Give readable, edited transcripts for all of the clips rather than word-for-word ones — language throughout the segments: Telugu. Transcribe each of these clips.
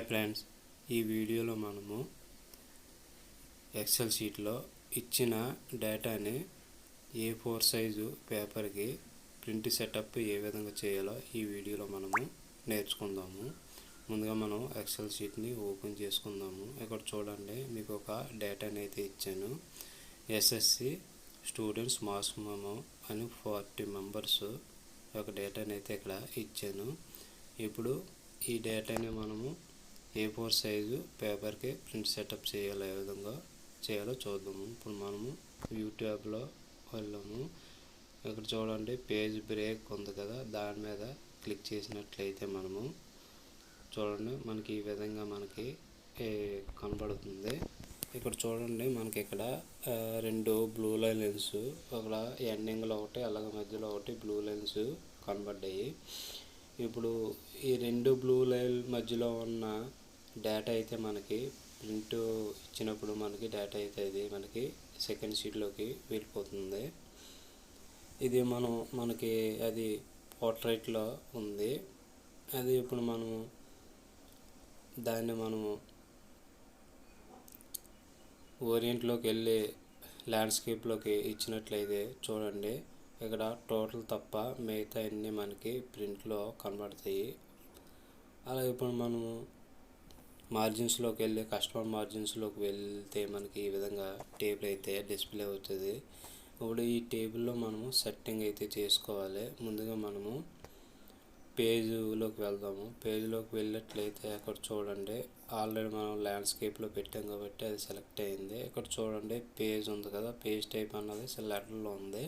ఫ్రెండ్స్, ఈ వీడియోలో మనము ఎక్సెల్ షీట్లో ఇచ్చిన డేటాని A4 సైజు పేపర్కి ప్రింట్ సెటప్ ఏ విధంగా చేయాలో ఈ వీడియోలో మనము నేర్చుకుందాము. ముందుగా మనం ఎక్సెల్ షీట్ని ఓపెన్ చేసుకుందాము. ఇక్కడ చూడండి, మీకు ఒక డేటాని అయితే ఇచ్చాను. ఎస్ఎస్సి స్టూడెంట్స్ మార్క్స్ మెమో అని 40 మెంబర్స్ ఒక డేటాని అయితే ఇక్కడ ఇచ్చాను. ఇప్పుడు ఈ డేటాని మనము A4 సైజు పేపర్కి ప్రింట్ సెటప్ చేయాలి. ఏ విధంగా చేయాలో చూద్దాము. ఇప్పుడు మనము వ్యూ ట్యాబ్లో వెళ్ళాము. ఇక్కడ చూడండి, పేజ్ బ్రేక్ ఉంది కదా, దాని మీద క్లిక్ చేసినట్లయితే మనము చూడండి మనకి ఈ విధంగా మనకి కనబడుతుంది. ఇక్కడ చూడండి, మనకి ఇక్కడ రెండు బ్లూ లైన్స్, ఒక ఎండింగ్లో ఒకటి అలాగే మధ్యలో ఒకటి బ్లూ లైన్స్ కనబడ్డాయి. ఇప్పుడు ఈ రెండు బ్లూ లైన్ మధ్యలో ఉన్న డేటా అయితే మనకి ప్రింట్ ఇచ్చినప్పుడు మనకి డేటా అయితే ఇది మనకి సెకండ్ షీట్లోకి వెళ్ళిపోతుంది. ఇది మనకి అది పోర్ట్రైట్లో ఉంది. అది ఇప్పుడు మనము దాన్ని ఓరియంట్లోకి వెళ్ళి ల్యాండ్స్కేప్లోకి ఇచ్చినట్లయితే చూడండి, ఇక్కడ టోటల్ తప్ప మిగతా అన్నీ మనకి ప్రింట్లో కనబడతాయి. అలాగే ఇప్పుడు మనము మార్జిన్స్లోకి వెళ్ళి కస్టమర్ మార్జిన్స్లోకి వెళ్తే మనకి ఈ విధంగా టేబుల్ అయితే డిస్ప్లే అవుతుంది. ఇప్పుడు ఈ టేబుల్లో మనము సెట్టింగ్ అయితే చేసుకోవాలి. ముందుగా మనము పేజ్లోకి వెళ్దాము. పేజ్లోకి వెళ్ళినట్లయితే అక్కడ చూడండి, ఆల్రెడీ మనం ల్యాండ్స్కేప్లో పెట్టాం కాబట్టి అది సెలెక్ట్ అయింది. ఇక్కడ చూడండి, పేజ్ ఉంది కదా, పేజ్ టైప్ అన్నది సెలెక్ట్లో ఉంది.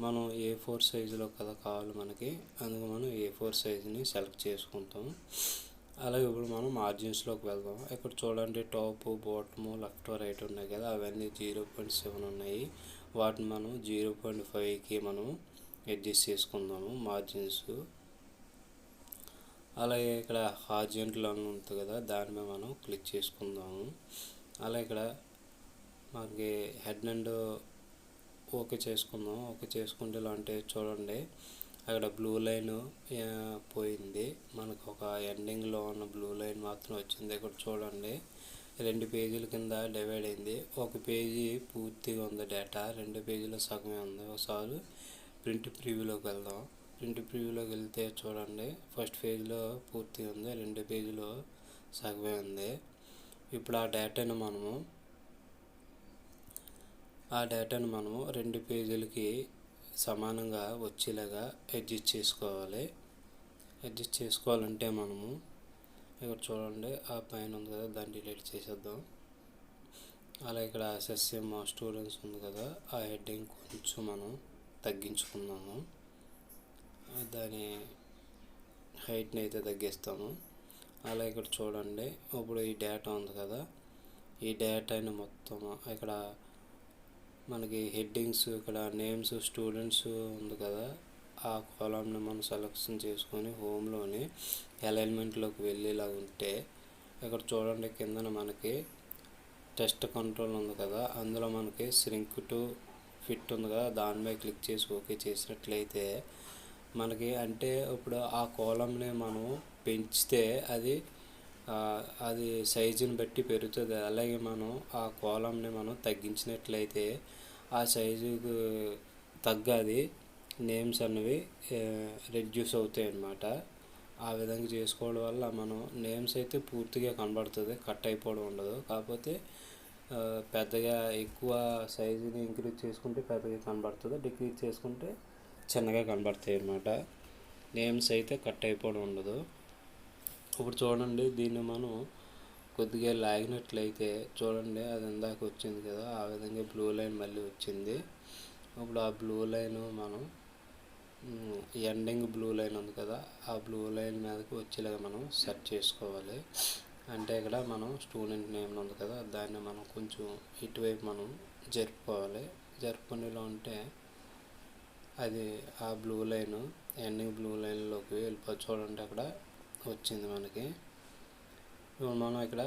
మనం A4 సైజులో కదా కావాలి మనకి, అందుకు మనం A4 సైజుని సెలెక్ట్ చేసుకుంటాం. అలాగే ఇప్పుడు మనం మార్జిన్స్లోకి వెళ్దాం. ఇక్కడ చూడండి, టాప్ బాటము లెఫ్ట్ రైట్ ఉన్నాయి కదా, అవన్నీ 0.7 ఉన్నాయి. వాటిని మనం 0.5కి మనం అడ్జస్ట్ చేసుకుందాము మార్జిన్స్. అలాగే ఇక్కడ హార్జెంటల్ అని ఉంటుంది కదా, దాని మీద మనం క్లిక్ చేసుకుందాము. అలాగే ఇక్కడ మనకి హెడ్ అండ్ ఓకే చేసుకుందాం. ఓకే చేసుకుంటే ఇలా అంటే చూడండి, అక్కడ బ్లూ లైన్ పోయింది. మనకు ఒక ఎండింగ్లో ఉన్న బ్లూ లైన్ మాత్రం వచ్చింది. ఇక్కడ చూడండి, 2 పేజీల కింద డివైడ్ అయింది. ఒక పేజీ పూర్తిగా ఉంది డేటా, 2 పేజీలో సగమే ఉంది. ఒకసారి ప్రింట్ ప్రివ్యూలోకి వెళ్దాం. ప్రింట్ ప్రివ్యూలోకి వెళ్తే చూడండి, ఫస్ట్ పేజీలో పూర్తిగా ఉంది, 2 పేజీలో సగమే ఉంది. ఇప్పుడు ఆ డేటాను మనము 2 పేజీలకి సమానంగా వచ్చేలాగా అడ్జస్ట్ చేసుకోవాలి. అడ్జస్ట్ చేసుకోవాలంటే మనము ఇక్కడ చూడండి, ఆ పైన ఉంది కదా, దాన్ని డిలీట్ చేసేద్దాం. అలా ఇక్కడ SSM స్టూడెంట్స్ ఉంది కదా, ఆ హెడ్డింగ్ కొంచెం మనం తగ్గించుకుందాము. దాని హైట్ని అయితే తగ్గిస్తాము. అలా ఇక్కడ చూడండి, ఇప్పుడు ఈ డేటా ఉంది కదా, ఈ డేటాని మొత్తం ఇక్కడ మనకి హెడ్డింగ్స్, ఇక్కడ నేమ్స్ స్టూడెంట్స్ ఉంది కదా, ఆ కాలంని మనం సెలెక్షన్ చేసుకొని హోమ్లోని అలైన్మెంట్లోకి వెళ్ళేలా ఉంటే ఇక్కడ చూడండి, కిందన మనకి టెస్ట్ కంట్రోల్ ఉంది కదా, అందులో మనకి ష్రింక్ టు ఫిట్ ఉంది కదా, దాని మీద క్లిక్ చేసి ఓకే చేసినట్లయితే మనకి అంటే ఇప్పుడు ఆ కాలంని మనం పెంచితే అది సైజుని బట్టి పెరుగుతుంది. అలాగే మనం ఆ కాలంని మనం తగ్గించినట్లయితే ఆ సైజుకు తగ్గది నేమ్స్ అనేవి రెడ్యూస్ అవుతాయి అన్నమాట. ఆ విధంగా చేసుకోవడం వల్ల మనం నేమ్స్ అయితే పూర్తిగా కనబడుతుంది, కట్ అయిపోవడం ఉండదు. కాకపోతే పెద్దగా ఎక్కువ సైజుని ఇంక్రీజ్ చేసుకుంటే పెద్దగా కనబడుతుంది, డిక్రీజ్ చేసుకుంటే చిన్నగా కనబడతాయి అన్నమాట. నేమ్స్ అయితే కట్ అయిపోవడం ఉండదు. ఇప్పుడు చూడండి, దీన్ని మనం కొద్దిగా లాగినట్లయితే చూడండి, అది ఇందాక వచ్చింది కదా, ఆ విధంగా బ్లూ లైన్ మళ్ళీ వచ్చింది. ఇప్పుడు ఆ బ్లూ లైన్ మనం ఎండింగ్ బ్లూ లైన్ ఉంది కదా, ఆ బ్లూ లైన్ మీదకి వచ్చేలాగా మనం సెట్ చేసుకోవాలి. అంటే ఇక్కడ మనం స్టూడెంట్ నేమ్ ఉంది కదా, దాన్ని మనం కొంచెం ఇటువైపు మనం జరుపుకోవాలి. జరుపుకునేలా ఉంటే అది ఆ బ్లూ లైన్ ఎండింగ్ బ్లూ లైన్లోకి వెళ్ళిపోయి చూడండి, అక్కడ వచ్చింది మనకి. ఇప్పుడు మనం ఇక్కడ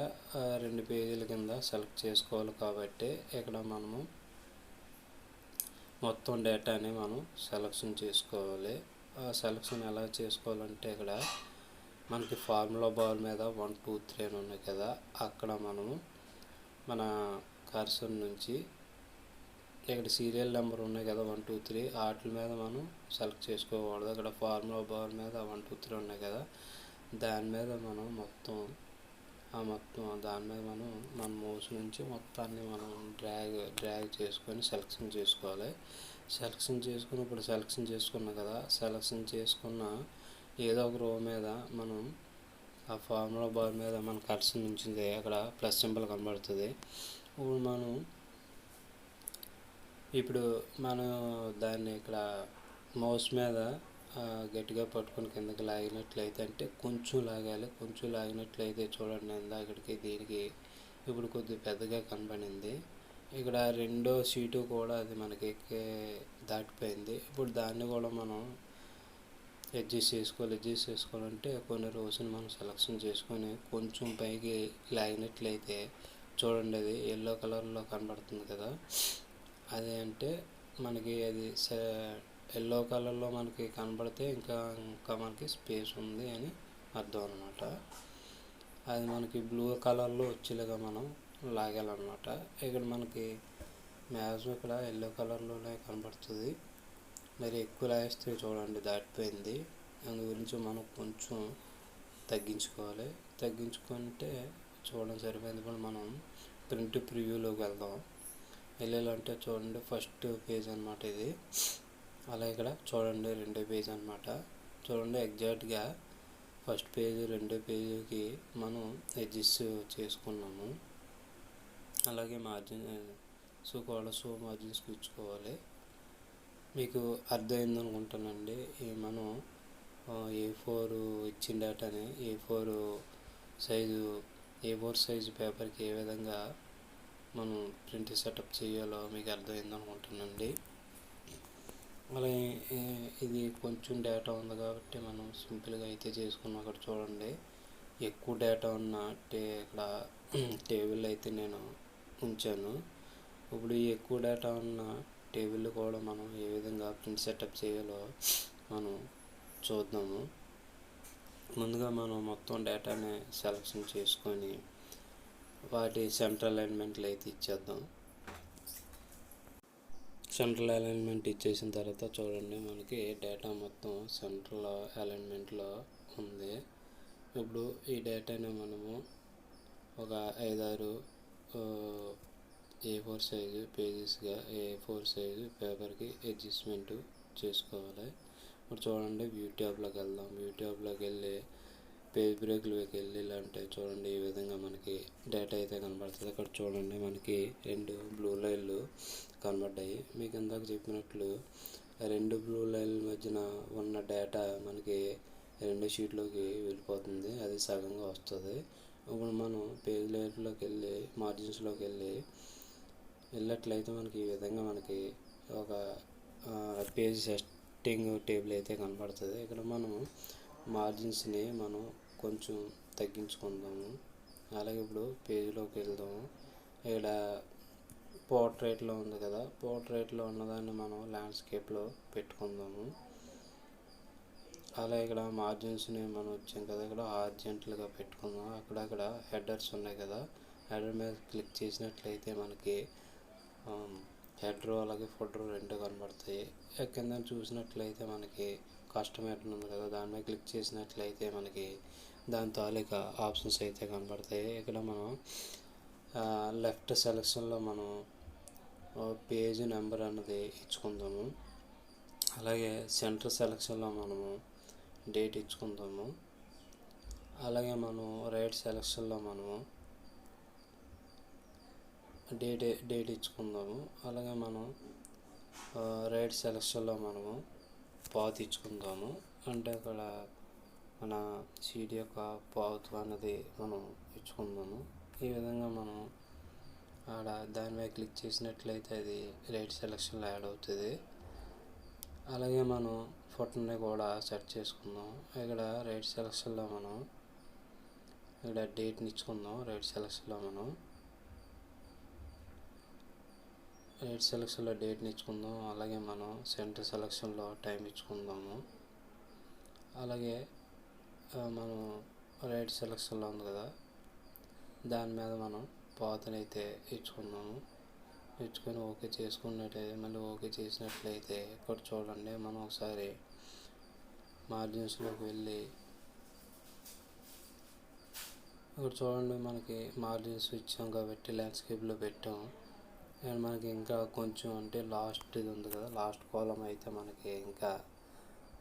2 పేజీల కింద సెలెక్ట్ చేసుకోవాలి కాబట్టి ఇక్కడ మనము మొత్తం డేటాని మనం సెలెక్షన్ చేసుకోవాలి. ఆ సెలెక్షన్ ఎలా చేసుకోవాలంటే ఇక్కడ మనకి ఫార్ములా బార్ మీద 1 2 3 అని ఉన్నాయి కదా, అక్కడ మనము మన కర్సర్ నుంచి ఇక్కడ సీరియల్ నెంబర్ ఉన్నాయి కదా 1 2 3, వాటి మీద మనం సెలెక్ట్ చేసుకోకూడదు. అక్కడ ఫార్ములా బార్ మీద 1 2 3 ఉన్నాయి కదా, దాని మీద మనం మొత్తం దాని మీద మనం మన మౌస్ నుంచి మొత్తాన్ని మనం డ్రాగ్ చేసుకొని సెలెక్షన్ చేసుకోవాలి. సెలెక్షన్ చేసుకుని ఇప్పుడు సెలెక్షన్ చేసుకున్నాం కదా, సెలెక్షన్ చేసుకున్న ఏదో ఒక రో మీద మనం ఆ ఫార్ములా బార్ మీద మన కర్సర్ ఉంచింది, అక్కడ ప్లస్ సింబల్ కనబడుతుంది. ఇప్పుడు మనం దాన్ని ఇక్కడ మౌస్ మీద గట్టిగా పట్టుకొని కిందకి లాగినట్లయితే, అంటే కొంచెం లాగాలి, కొంచెం లాగినట్లయితే చూడండి ఇందాకడికి దీనికి ఇప్పుడు కొద్దిగా పెద్దగా కనబడింది. ఇక్కడ రెండో షీటు కూడా అది మనకి దాటిపోయింది. ఇప్పుడు దాన్ని కూడా మనం అడ్జస్ట్ చేసుకోవాలంటే కొన్ని రోజులు మనం సెలెక్షన్ చేసుకొని కొంచెం పైకి లాగినట్లయితే చూడండి అది ఎల్లో కలర్లో కనబడుతుంది కదా, అది అంటే మనకి అది ఎల్లో కలర్లో మనకి కనబడితే ఇంకా మనకి స్పేస్ ఉంది అని అర్థం అనమాట. అది మనకి బ్లూ కలర్లో వచ్చేలాగా మనం లాగాలన్నమాట. ఇక్కడ మనకి మ్యాక్సిమం ఇక్కడ ఎల్లో కలర్లోనే కనబడుతుంది. మరి ఎక్కువ లాగేస్తే చూడండి దాటిపోయింది. అందు గురించి మనం కొంచెం తగ్గించుకుంటే చూడడం సరిపోయింది. ఇప్పుడు మనం ప్రింట్ ప్రివ్యూలోకి వెళ్దాం. వెళ్ళాలంటే చూడండి ఫస్ట్ పేజ్ అనమాట ఇది. అలా ఇక్కడ చూడండి రెండో పేజ్ అనమాట. చూడండి ఎగ్జాక్ట్గా ఫస్ట్ పేజ్ రెండో పేజీకి మనం అడ్జస్ట్ చేసుకున్నాము. అలాగే మార్జిన్స్ కూడా మార్జిన్స్ ఇచ్చుకోవాలి. మీకు అర్థమైంది అనుకుంటానండి. మనం A4 ఇచ్చిన డేటాని A4 సైజు పేపర్కి ఏ విధంగా మనం ప్రింట్ సెటప్ చేయాలో మీకు అర్థమైంది అనుకుంటానండి. అలాగే ఇది కొంచెం డేటా ఉంది కాబట్టి మనం సింపుల్గా అయితే చేసుకున్నాం. అక్కడ చూడండి ఎక్కువ డేటా ఉన్న ఇక్కడ టేబుల్ అయితే నేను ఉంచాను. ఇప్పుడు ఈ ఎక్కువ డేటా ఉన్న టేబుల్ కూడా మనం ఏ విధంగా ప్రింట్ సెటప్ చేయాలో మనం చూద్దాము. ముందుగా మనం మొత్తం డేటాని సెలెక్షన్ చేసుకొని వాటి సెంట్రల్ అలైన్మెంట్లు అయితే ఇచ్చేద్దాం. సెంట్రల్ అలైన్మెంట్ ఇచ్చేసిన తర్వాత చూడండి మనకి డేటా మొత్తం సెంట్రల్ అలైన్మెంట్లో ఉంది. ఇప్పుడు ఈ డేటాని మనము ఒక 5-6 A4 సైజు పేజెస్గా A4 సైజు పేపర్కి అడ్జస్ట్మెంట్ చేసుకోవాలి. ఇప్పుడు చూడండి వ్యూ ట్యాబ్లోకి వెళ్దాం. వ్యూ ట్యాబ్లోకి వెళ్ళి పేజ్ బ్రేక్లోకి వెళ్ళి ఇలాంటి చూడండి ఈ విధంగా మనకి డేటా అయితే కనబడుతుంది. అక్కడ చూడండి మనకి 2 బ్లూ లైన్లు కనబడ్డాయి. మీకు ఇందాక చెప్పినట్లు 2 బ్లూ లైన్ల మధ్యన ఉన్న డేటా మనకి 2 షీట్లోకి వెళ్ళిపోతుంది, అది సగంగా వస్తుంది. ఇప్పుడు మనం పేజ్ లేయర్లోకి వెళ్ళి మార్జిన్స్లోకి వెళ్ళినట్లయితే మనకి ఈ విధంగా మనకి ఒక పేజ్ సెట్టింగ్ టేబుల్ అయితే కనబడుతుంది. ఇక్కడ మనం మార్జిన్స్ని మనం కొంచెం తగ్గించుకుందాము. అలాగే ఇప్పుడు పేజీలోకి వెళ్దాము. ఇక్కడ పోర్ట్రేట్లో ఉంది కదా, పోర్ట్రేట్లో ఉన్నదాన్ని మనం ల్యాండ్స్కేప్లో పెట్టుకుందాము. అలా ఇక్కడ మార్జిన్స్ని మనం వచ్చాం కదా, ఇక్కడ హారిజాంటల్గా పెట్టుకుందాం. అక్కడక్కడ హెడర్స్ ఉన్నాయి కదా, హెడర్ మీద క్లిక్ చేసినట్లయితే మనకి హెడర్ అలాగే ఫుటర్ 2 కనబడతాయి. కింద చూసినట్లయితే మనకి కస్టమర్ ఉంది కదా, దాని మీద క్లిక్ చేసినట్లయితే మనకి దాని తాలూకా ఆప్షన్స్ అయితే కనబడతాయి. ఇక్కడ మనం లెఫ్ట్ సెలెక్షన్లో మనం పేజ్ నెంబర్ అన్నది ఇచ్చుకుందాము. అలాగే సెంటర్ సెలెక్షన్లో మనము డేట్ ఇచ్చుకుందాము. అలాగే మనం రైట్ సెలెక్షన్లో మనము డేట్ ఇచ్చుకుందాము. అలాగే మనం రైట్ సెలెక్షన్లో మనము పాత్ ఇచ్చుకుందాము. అంటే అక్కడ మన సీడ్ యొక్క పాత్ అన్నది మనం ఇచ్చుకుందాము. ఈ విధంగా మనం ఆడ దాని మీద క్లిక్ చేసినట్లయితే అది రైట్ సెలెక్షన్లో యాడ్ అవుతుంది. అలాగే మనం ఫోటోని కూడా సెట్ చేసుకుందాం. ఇక్కడ రైట్ సెలెక్షన్లో మనం ఇక్కడ డేట్ని ఇచ్చుకుందాం. రైట్ సెలెక్షన్లో డేట్ని ఇచ్చుకుందాం. అలాగే మనం సెంటర్ సెలెక్షన్లో టైం ఇచ్చుకుందాము. అలాగే మనం రైట్ సెలక్షన్లో ఉంది కదా, దాని మీద మనం పాతనైతే ఇచ్చుకుందాము. ఇచ్చుకొని ఓకే చేసుకున్నట్లయితే, మళ్ళీ ఓకే చేసినట్లయితే ఇక్కడ చూడండి, మనం ఒకసారి మార్జిన్స్లోకి వెళ్ళి ఇక్కడ చూడండి, మనకి మార్జిన్స్ ఇచ్చాం కాబట్టి ల్యాండ్స్కేప్లో పెట్టాం. అండ్ మనకి ఇంకా కొంచెం అంటే లాస్ట్ ఇది ఉంది కదా, లాస్ట్ కాలం అయితే మనకి ఇంకా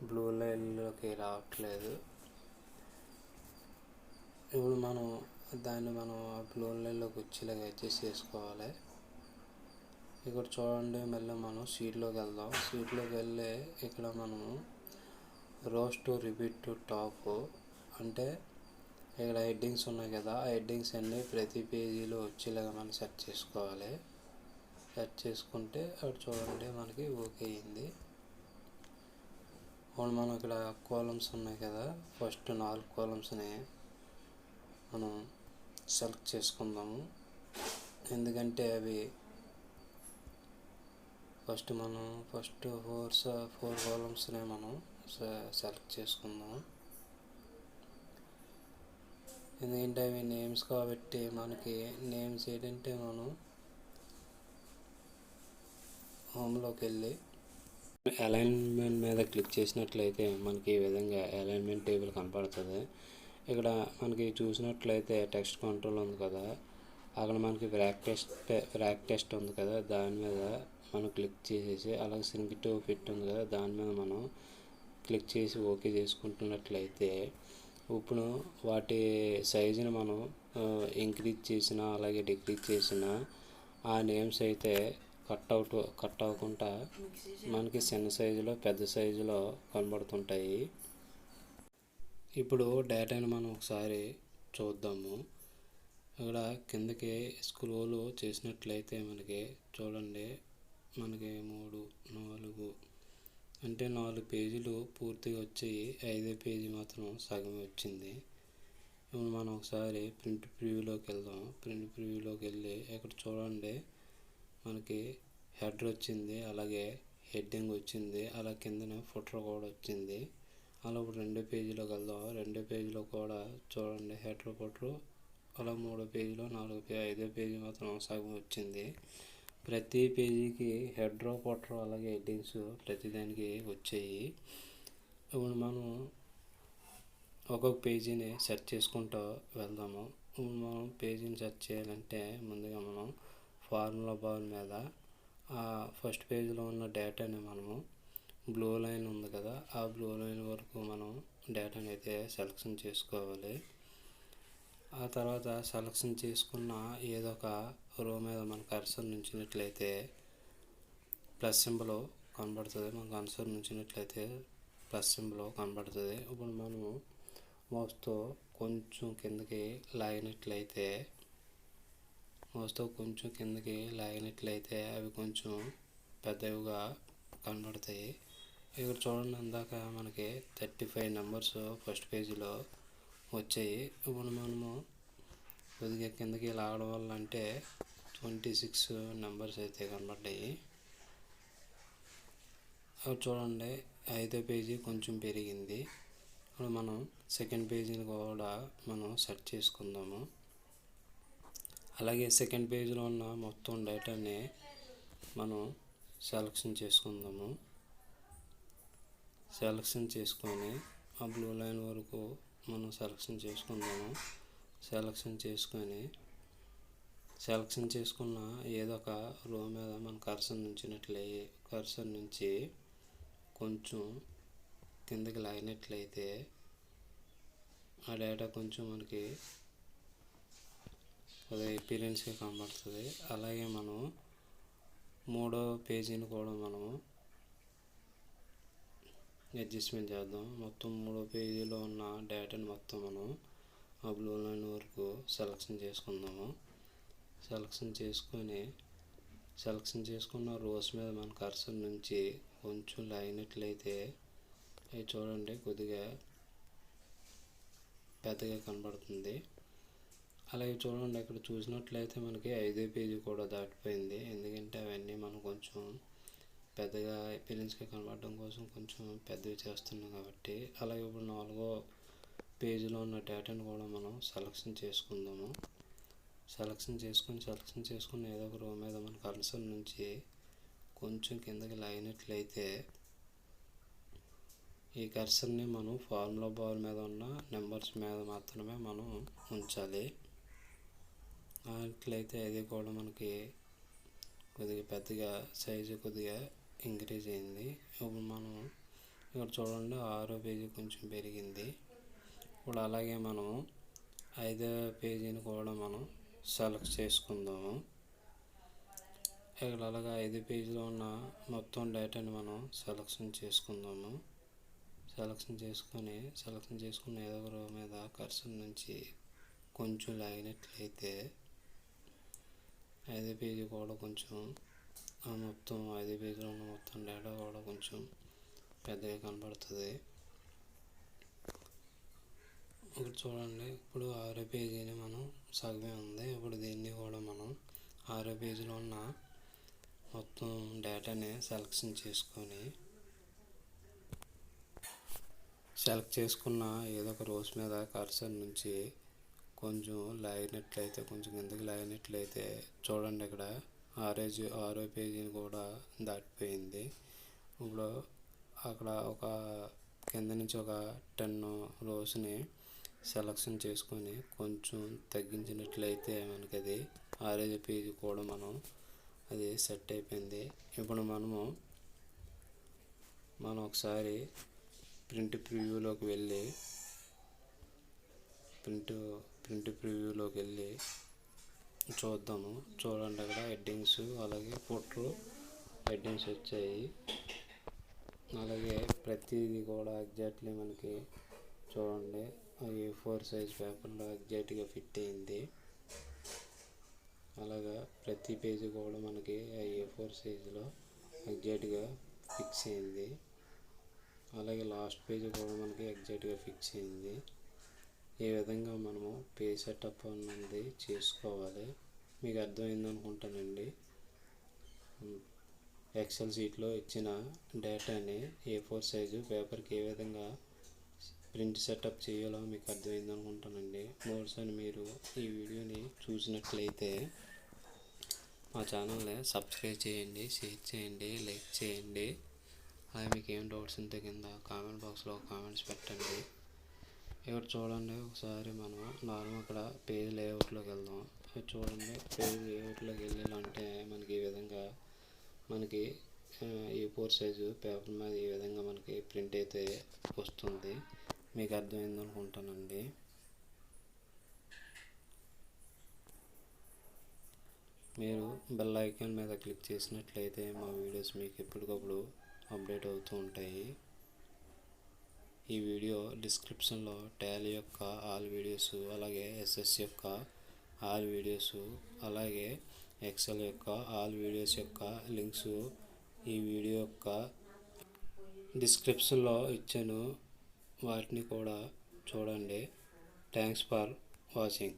బ్లూ లైన్లోకి రావట్లేదు. ఇప్పుడు మనం దాన్ని బ్లూ లైన్లోకి వచ్చేలాగా అడ్జస్ట్ చేసుకోవాలి. ఇక్కడ చూడండి, మళ్ళీ మనం షీట్లోకి వెళ్దాం. షీట్లోకి వెళ్ళి ఇక్కడ మనము rows to repeat to top అంటే ఇక్కడ హెడ్డింగ్స్ ఉన్నాయి కదా, ఆ హెడ్డింగ్స్ అన్నీ ప్రతి పేజీలో వచ్చేలాగా మనం సెట్ చేసుకోవాలి. సెట్ చేసుకుంటే అక్కడ చూడండి మనకి ఓకే అయింది. ఇప్పుడు మనం ఇక్కడ కాలమ్స్ ఉన్నాయి కదా, ఫస్ట్ 4 కాలమ్స్ని మనం సెలెక్ట్ చేసుకుందాము. ఎందుకంటే అవి ఫస్ట్ 4 కాలమ్స్ని మనం సెలెక్ట్ చేసుకుందాం. ఎందుకంటే అవి నేమ్స్ కాబట్టి మనకి నేమ్స్ ఏంటంటే మనం హోమ్లోకి వెళ్ళి అలైన్మెంట్ మీద క్లిక్ చేసినట్లయితే మనకి ఈ విధంగా అలైన్మెంట్ టేబుల్ కనపడుతుంది. ఇక్కడ మనకి చూసినట్లయితే టెక్స్ట్ కంట్రోల్ ఉంది కదా, అక్కడ మనకి ఫ్రాక్ టెస్ట్ ఉంది కదా, దాని మీద మనం క్లిక్ చేసేసి, అలాగే సింక్ టు ఫిట్ ఉంది కదా, దాని మీద మనం క్లిక్ చేసి ఓకే చేసుకుంటున్నట్లయితే ఇప్పుడు వాటి సైజుని మనం ఇంక్రీజ్ చేసినా అలాగే డిక్రీజ్ చేసినా ఆ నేమ్స్ అయితే కట్ అవ్వకుండా మనకి చిన్న సైజులో పెద్ద సైజులో కనబడుతుంటాయి. ఇప్పుడు డేటాని మనం ఒకసారి చూద్దాము. ఇక్కడ కిందకి స్క్రోల్ చేసినట్లయితే మనకి చూడండి, మనకి 3, 4 అంటే 4 పేజీలు పూర్తిగా వచ్చాయి, 5వ పేజీ మాత్రం సగం వచ్చింది. ఇప్పుడు మనం ఒకసారి ప్రింట్ ప్రివ్యూలోకి వెళ్దాం. ప్రింట్ ప్రివ్యూలోకి వెళ్ళి ఇక్కడ చూడండి, మనకి హెడర్ వచ్చింది, అలాగే హెడ్డింగ్ వచ్చింది, అలా కిందన ఫుటర్ కూడా వచ్చింది. అలా ఇప్పుడు 2వ పేజీలోకి వెళ్దాం. 2వ పేజీలో కూడా చూడండి హెడర్ ఫుటర్, అలా 3వ పేజీలో 5వ పేజీ మాత్రం సగం వచ్చింది. ప్రతి పేజీకి హెడర్ ఫుటర్ అలాగే హెడ్డింగ్స్ ప్రతిదానికి వచ్చాయి. ఇప్పుడు మనం ఒక్కొక్క పేజీని సెర్చ్ చేసుకుంటూ వెళ్దాము. ఇప్పుడు మనం పేజీని సెర్చ్ చేయాలంటే ముందుగా మనం ఫార్ములా బార్ మీద ఫస్ట్ పేజీలో ఉన్న డేటాని మనము బ్లూ లైన్ ఉంది కదా, ఆ బ్లూ లైన్ వరకు మనం డేటాని అయితే సెలెక్షన్ చేసుకోవాలి. ఆ తర్వాత సెలెక్షన్ చేసుకున్న ఏదో ఒక రో మీద మన కర్సర్ నుంచినట్లయితే ప్లస్ సింబల్ కనబడుతుంది. మన కర్సర్ నుంచినట్లయితే ప్లస్ సింబల్ కనబడుతుంది. ఇప్పుడు మనము మౌస్తో కొంచెం కిందకి లాగినట్లయితే అవి కొంచెం పెద్దవిగా కనబడతాయి. ఇక్కడ చూడండి, అందాక మనకి 35 నెంబర్స్ ఫస్ట్ పేజీలో వచ్చాయి. ఇప్పుడు మనము కొద్దిగా కిందకి లాగడం వల్ల అంటే 26 నెంబర్స్ అయితే కనబడ్డాయి. అవి చూడండి, 5వ పేజీ కొంచెం పెరిగింది. ఇప్పుడు మనం సెకండ్ పేజీని కూడా మనం సెట్ చేసుకుందాము. అలాగే సెకండ్ పేజీలో ఉన్న మొత్తం డేటాని మనం సెలెక్షన్ చేసుకుందాము. సెలెక్షన్ చేసుకొని ఆ బ్లూ లైన్ వరకు మనం సెలెక్షన్ చేసుకుందాము. సెలెక్షన్ చేసుకున్న ఏదో ఒక రో మీద మన కర్సర్ నుంచి కొంచెం కిందకి లాగినట్లయితే ఆ డేటా కొంచెం మనకి అదే అపీరెన్స్గా కనబడుతుంది. అలాగే మనం 3వ పేజీని కూడా మనము అడ్జస్ట్మెంట్ చేద్దాం. మొత్తం 3వ పేజీలో ఉన్న డేటాని మొత్తం మనం ఆ బ్లూ లైన్ వరకు సెలెక్షన్ చేసుకుందాము. సెలెక్షన్ చేసుకున్న రోస్ మీద మన కర్సర్ నుంచి కొంచెం లాగినట్లయితే అవి చూడండి కొద్దిగా పెద్దగా కనబడుతుంది. అలాగే చూడండి, ఇక్కడ చూసినట్లయితే మనకి 5వ పేజీ కూడా దాటిపోయింది. ఎందుకంటే అవన్నీ మనం కొంచెం పెద్దగా అపీరెన్స్గా కనబడడం కోసం కొంచెం పెద్దవి చేస్తున్నాం కాబట్టి. అలాగే ఇప్పుడు పేజీలో ఉన్న డేటాను కూడా మనం సెలక్షన్ చేసుకుందాము. సెలక్షన్ చేసుకుని ఏదో ఒక రో మీద మన కర్సర్ నుంచి కొంచెం కిందకి లాగినట్లయితే ఈ కర్సర్ని మనం ఫార్ములా బార్ మీద ఉన్న నెంబర్స్ మీద మాత్రమే మనం ఉంచాలి. అట్లయితే అది కూడా మనకి కొద్దిగా పెద్దగా సైజు కొద్దిగా ఇంక్రీజ్ అయింది. ఇప్పుడు మనం ఇక్కడ చూడండి 6వ పేజీ కొంచెం పెరిగింది. ఇప్పుడు అలాగే మనం 5వ పేజీని కూడా మనం సెలెక్ట్ చేసుకుందాము. ఇక్కడ అలాగా 5 పేజీలో ఉన్న మొత్తం డేటాని మనం సెలెక్షన్ చేసుకుందాము. సెలెక్షన్ చేసుకుని ఏదో ఒక రో మీద కర్సర్ నుంచి కొంచెం లాగినట్లయితే 5వ పేజీ కూడా కొంచెం మొత్తం 5 పేజీలో ఉన్న మొత్తం డేటా కూడా కొంచెం పెద్దగా కనబడుతుంది. ఇప్పుడు చూడండి, ఇప్పుడు 6వ పేజీని మనం సగమే ఉంది. ఇప్పుడు దీన్ని కూడా మనం 6వ పేజీలో ఉన్న మొత్తం డేటాని సెలెక్ట్ చేసుకున్న ఏదో ఒక రోస్ మీద కర్సర్ నుంచి కొంచెం లాగినట్లయితే కొంచెం కిందకి లాగినట్లయితే చూడండి, ఇక్కడ 6వ పేజీని కూడా దాటిపోయింది. ఇప్పుడు అక్కడ ఒక కింద నుంచి ఒక 10 రోస్ని సెలెక్షన్ చేసుకొని కొంచెం తగ్గించినట్లయితే మనకి అది 6వ పేజీ కూడా మనం అది సెట్ అయిపోయింది. ఇప్పుడు మనం ఒకసారి ప్రింట్ ప్రివ్యూలోకి వెళ్ళి చూద్దాము. చూడండి, అక్కడ హెడ్డింగ్స్ అలాగే ఫోటో హెడ్డింగ్స్ వచ్చాయి. అలాగే ప్రతిదీ కూడా ఎగ్జాక్ట్లీ మనకి చూడండి A4 సైజ్ పేపర్లో ఎగ్జాక్ట్గా ఫిట్ అయింది. అలాగా ప్రతి పేజీ కూడా మనకి A4 సైజులో ఎగ్జాక్ట్గా ఫిక్స్ అయింది. అలాగే లాస్ట్ పేజీ కూడా మనకి ఎగ్జాక్ట్గా ఫిక్స్ అయింది. ఈ విధంగా మనము పేజ్ సెటప్ అన్నది చేసుకోవాలి. మీకు అర్థమైంది అనుకుంటానండి. ఎక్సెల్ షీట్లో ఇచ్చిన డేటాని A4 సైజు పేపర్కి ఏ విధంగా ప్రింట్ సెటప్ చేయాలో మీకు అర్థమైంది అనుకుంటానండి. మరోసారి మీరు ఈ వీడియోని చూసినట్లయితే మా ఛానల్ని సబ్స్క్రైబ్ చేయండి, షేర్ చేయండి, లైక్ చేయండి. అలాగే మీకు ఏం డౌట్స్ ఉంటే కింద కామెంట్ బాక్స్లో కామెంట్స్ పెట్టండి. ఇక్కడ చూడండి, ఒకసారి మనం నార్మల్ ఇక్కడ పేజ్ లేఅవుట్లోకి వెళ్దాం. చూడండి, పేజ్ లేఅవుట్లోకి వెళ్ళాలంటే మనకి ఈ విధంగా మనకి A4 సైజు పేపర్ మీద ఈ విధంగా మనకి ప్రింట్ అయితే వస్తుంది. మీకు అర్థమైంది అనుకుంటానండి. మీరు బెల్ ఐకాన్ మీద క్లిక్ చేసినట్లయితే మా వీడియోస్ మీకు ఎప్పటికప్పుడు అప్డేట్ అవుతూ ఉంటాయి. ఈ వీడియో డిస్క్రిప్షన్లో టాలీ యొక్క ఆల్ వీడియోస్, అలాగే ఎస్ఎస్ యొక్క ఆల్ వీడియోస్, అలాగే ఎక్సెల్ యొక్క ఆల్ వీడియోస్ యొక్క లింక్స్ ఈ వీడియో యొక్క డిస్క్రిప్షన్లో ఇచ్చాను. వాటిని కూడా చూడండి. Thanks for watching.